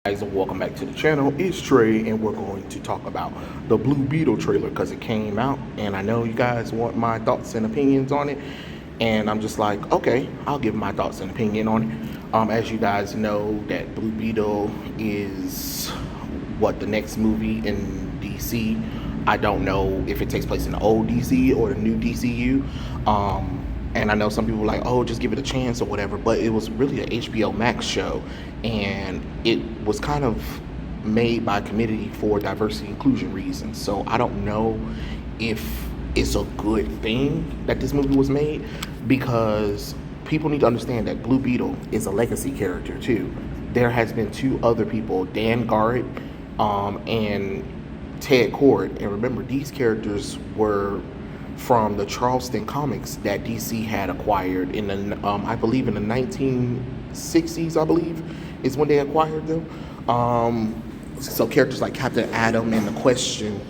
Guys, and welcome back to the channel. It's Trey, and we're going to talk about the Blue Beetle trailer because it came out, and I know you guys want my thoughts and opinions on it, and I'm just like, okay, I'll give my thoughts and opinion on it. As you guys know, that Blue Beetle is the next movie in DC. I don't know if it takes place in the old DC or the new DCU. And I know some people are like, oh, just give it a chance or whatever, but it was really an HBO Max show, and it was kind of made by a committee for diversity inclusion reasons. So I don't know if it's a good thing that this movie was made, because people need to understand that Blue Beetle is a legacy character too. There has been two other people, Dan Garrett and Ted Kord, and remember, these characters were from the Charleston comics that DC had acquired in the, I believe in the 1960s, I believe, is when they acquired them. So characters like Captain Atom and The Question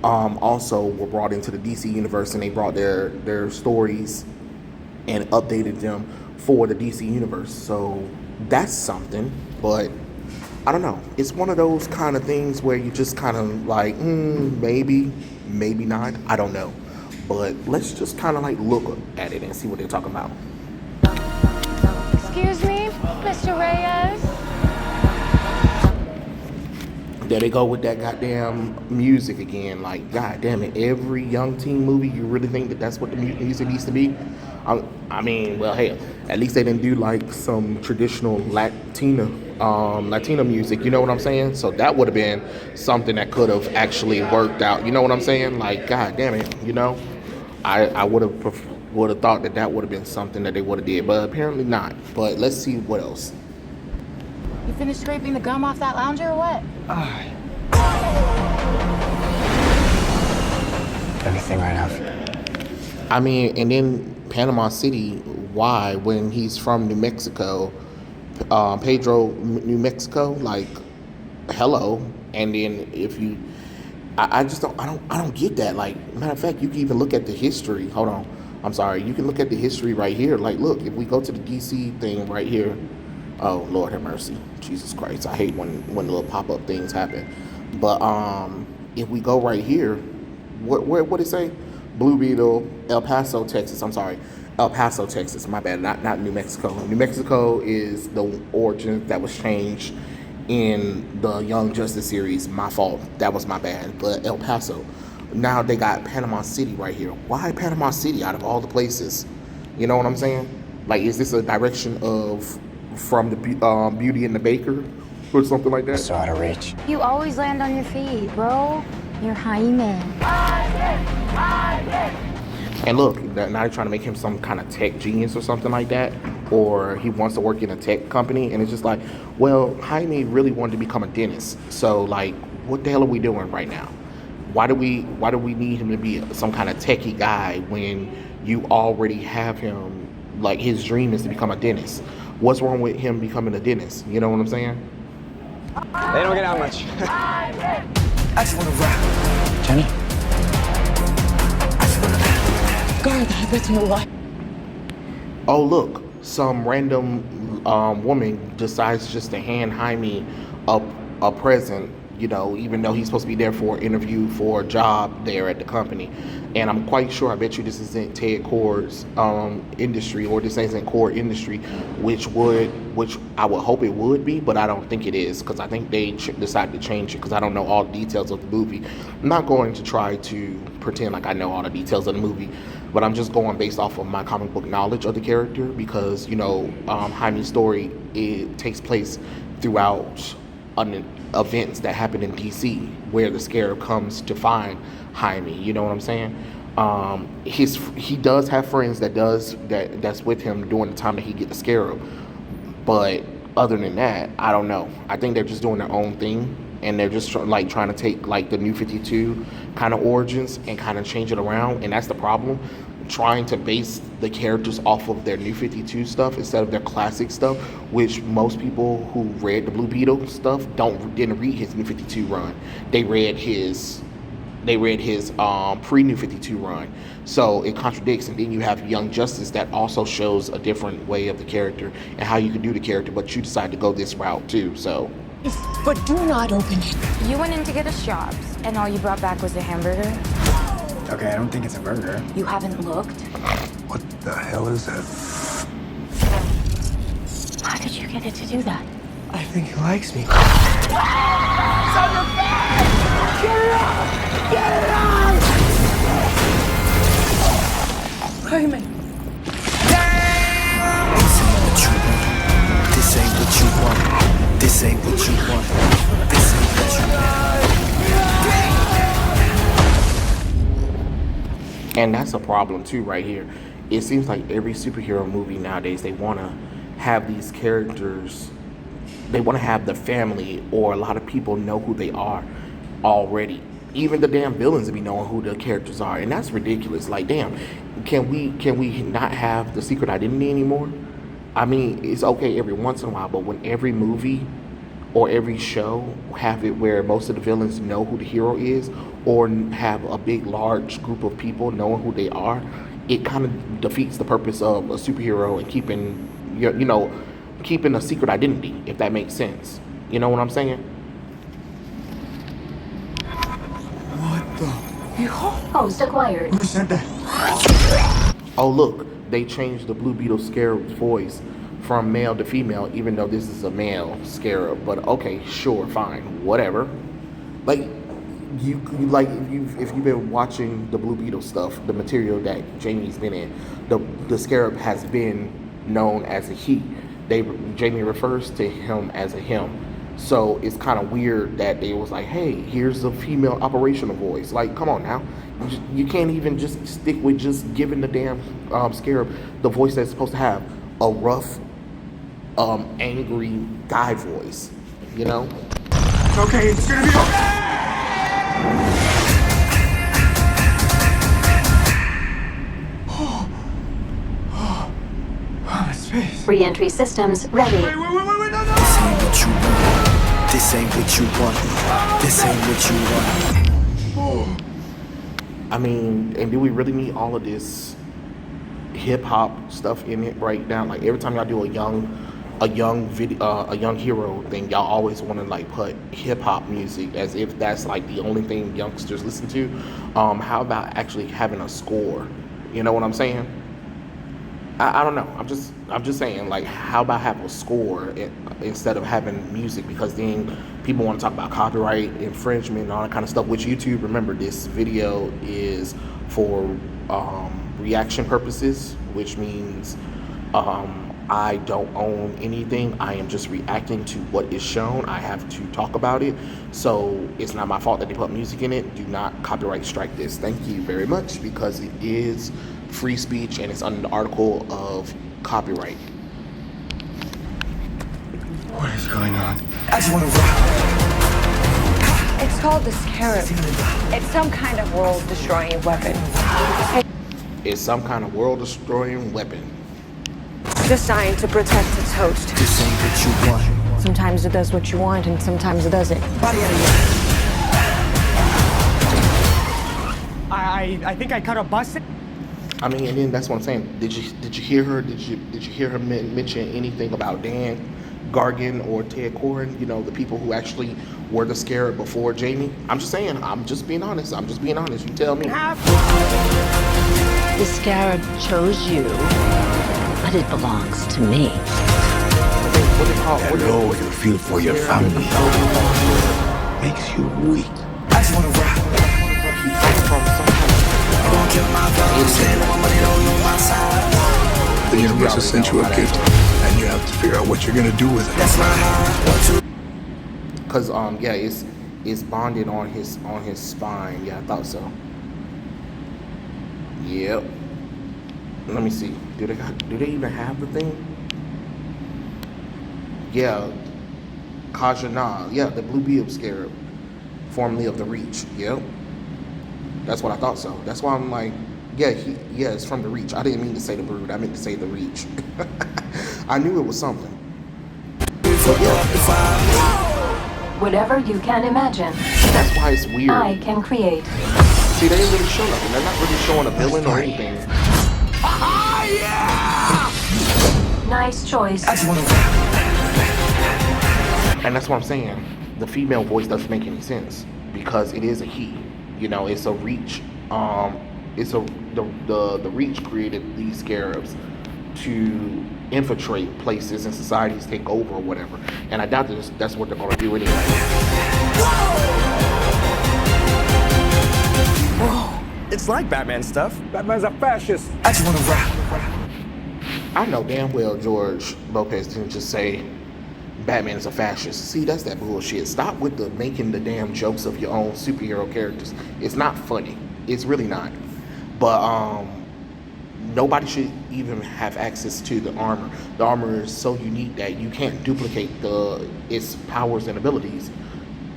also were brought into the DC universe, and they brought their stories and updated them for the DC universe. So that's something, but I don't know. It's one of those kind of things where you just kind of like, maybe not. I don't know. But let's just kind of like look at it and see what they're talking about. Excuse me, Mr. Reyes? There they go with that goddamn music again. Like, god damn it, every young teen movie, you really think that that's what the music needs to be? I mean, well, hey, at least they didn't do like some traditional Latina music, you know what I'm saying? So that would have been something that could have actually worked out, you know what I'm saying? Like, god damn it, you know? I would have thought that would have been something that they would have did, but apparently not. But let's see what else. You finished scraping the gum off that lounger or what? Anything right now. I mean, and then Panama City, why, when he's from New Mexico, Pedro, New Mexico, like, hello. And then if you, I just don't, I don't get that. Like, matter of fact, you can even look at the history. Hold on, I'm sorry. You can look at the history right here. Like, look, if we go to the DC thing right here, oh Lord have mercy, Jesus Christ, I hate when the little pop-up things happen. But if we go right here, what it say? Blue Beetle, El Paso, Texas. I'm sorry, El Paso, Texas. My bad, not New Mexico. New Mexico is the origin that was changed in the Young Justice series. My fault. That was my bad. But El Paso. Now they got Panama City right here. Why Panama City out of all the places? You know what I'm saying? Like, is this a direction of from the Beauty and the Baker or something like that? So out of reach. You always land on your feet, bro. You're Jaime. And look, now they're trying to make him some kind of tech genius or something like that, or he wants to work in a tech company, and it's just like, well, Jaime really wanted to become a dentist, so like, what the hell are we doing right now? Why do we need him to be some kind of techie guy when you already have him, like, his dream is to become a dentist? What's wrong with him becoming a dentist? You know what I'm saying? They don't get out much. I just wanna rap. Jenny? God, that's my life. Oh look, some random woman decides just to hand Jaime a present, you know, even though he's supposed to be there for an interview for a job there at the company. And I'm quite sure, I bet you this isn't Ted Kord's industry, or this isn't Kord industry, which I would hope it would be, but I don't think it is, because I think they decided to change it, because I don't know all the details of the movie. I'm not going to try to pretend like I know all the details of the movie, but I'm just going based off of my comic book knowledge of the character, because, you know, Jaime's story, it takes place throughout events that happen in DC, where the Scarab comes to find Jaime. You know what I'm saying? He does have friends that's with him during the time that he get the Scarab, but other than that, I don't know. I think they're just doing their own thing, and they're just trying to take like the New 52 kind of origins and kind of change it around, and that's the problem. Trying to base the characters off of their New 52 stuff instead of their classic stuff, which most people who read the Blue Beetle stuff didn't read his New 52 run. They read his pre-New 52 run. So it contradicts, and then you have Young Justice that also shows a different way of the character and how you can do the character, but you decide to go this route too. So But do not open it. You went in to get us jobs, and all you brought back was a hamburger? Okay, I don't think it's a burger. You haven't looked? What the hell is that? How did you get it to do that? I think he likes me. Raymond. This ain't what you want. This ain't what you want. This ain't what you want. And that's a problem too right here. It seems like every superhero movie nowadays, they want to have these characters, they want to have the family or a lot of people know who they are already. Even the damn villains be knowing who the characters are, and that's ridiculous. Like, damn, can we not have the secret identity anymore? I mean, it's okay every once in a while, but when every movie or every show have it where most of the villains know who the hero is, or have a big large group of people knowing who they are, it kind of defeats the purpose of a superhero and keeping keeping a secret identity, if that makes sense. You know what I'm saying? Host acquired. Who said that? Oh look, they changed the Blue Beetle scarab's voice from male to female, even though this is a male scarab. But okay, sure, fine, whatever. Like you like if you've been watching the Blue Beetle stuff, the material that Jamie's been in, the scarab has been known as a he. Jamie refers to him as a him. So it's kind of weird that they was like, hey, here's a female operational voice. Like, come on now. You can't even just stick with just giving the damn scarab the voice that's supposed to have a rough, angry guy voice, you know? Okay, it's gonna be okay! Oh, space. Re-entry systems ready. Wait, no, no! This ain't what you want. This ain't what you want. This ain't what you want. I mean, and do we really need all of this hip hop stuff in it right now? Like every time y'all do a young hero thing, y'all always want to like put hip hop music as if that's like the only thing youngsters listen to. How about actually having a score? You know what I'm saying? I don't know. I'm just saying, like, how about have a score instead of having music? Because then people want to talk about copyright infringement and all that kind of stuff. Which YouTube, remember, this video is for reaction purposes, which means I don't own anything. I am just reacting to what is shown. I have to talk about it, so it's not my fault that they put music in it. Do not copyright strike this. Thank you very much, because it is free speech and it's under the article of copyright. What is going on? I just want to rock. It's called the scarab. It's some kind of world-destroying weapon. It's some kind of world-destroying weapon. Designed to protect its host. This ain't what you want. Sometimes it does what you want, and sometimes it doesn't. Body out of here. I think I cut a bus. I mean, and then that's what I'm saying. Did you hear her? Did you hear her mention anything about Dan Gargan or Ted Koren? You know, the people who actually were the scarab before Jamie. I'm just saying. I'm just being honest. You tell me. The scarab chose you, but it belongs to me. What they call? That low you feel for your family makes you weak. I just want to rock. The universe has sent you a gift, and you have to figure out what you're gonna do with it. Cause yeah, it's bonded on his spine. Yeah, I thought so. Yep. Let me see. Do they even have the thing? Yeah. Kajana. Yeah, the Blue Beetle scarab, formerly of the Reach. Yep. That's what I thought so. That's why I'm like, yeah, it's from the Reach. I didn't mean to say the Brood. I meant to say the Reach. I knew it was something. Whatever you can imagine, That's why it's weird. I can create. See, they ain't really showing nothing. They're not really showing a villain or anything. Nice choice. I just want to rock. And that's what I'm saying. The female voice doesn't make any sense because it is a he. You know, it's a reach. It's a the reach created these scarabs to infiltrate places and societies, take over or whatever. And I doubt that's what they're gonna do anyway. Whoa! It's like Batman stuff. Batman's a fascist. I just wanna rap. I know damn well George Lopez didn't just say Batman is a fascist. See, that's that bullshit. Stop with the making the damn jokes of your own superhero characters. It's not funny. It's really not. But nobody should even have access to the armor. The armor is so unique that you can't duplicate its powers and abilities.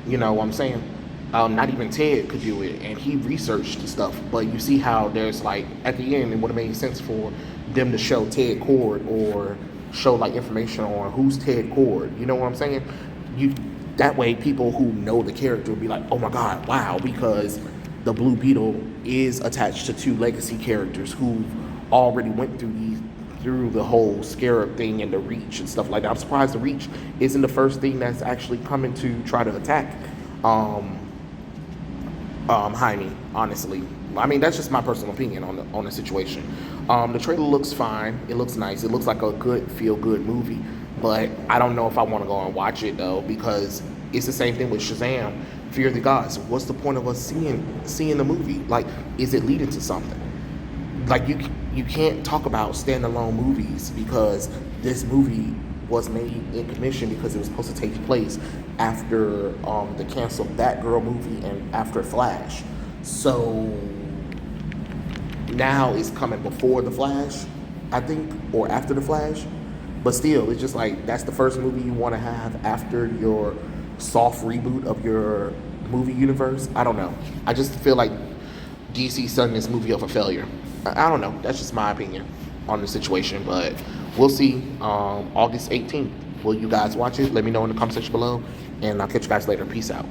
You know what I'm saying? Not even Ted could do it, and he researched the stuff. But you see how there's like at the end, it would have made sense for them to show Ted Cord or show like information on who's Ted Cord. You know what I'm saying? That way people who know the character will be like, oh my god, wow, because the Blue Beetle is attached to two legacy characters who already went through the whole scarab thing and the reach and stuff like that. I'm surprised the reach isn't the first thing that's actually coming to try to attack Jaime, honestly. I mean, that's just my personal opinion on the situation. The trailer looks fine. It looks nice. It looks like a good feel-good movie. But I don't know if I want to go and watch it though, because it's the same thing with Shazam, Fear of the Gods. What's the point of us seeing the movie? Like, is it leading to something? Like, you can't talk about standalone movies because this movie was made in commission because it was supposed to take place after the canceled Batgirl movie and after Flash. So now it's coming before the Flash, I think, or after the Flash. But still, it's just like that's the first movie you want to have after your soft reboot of your movie universe. I don't know. I just feel like DC's setting this movie up for failure. I don't know. That's just my opinion on the situation, but we'll see. August 18th. Will you guys watch it? Let me know in the comment section below, and I'll catch you guys later. Peace out.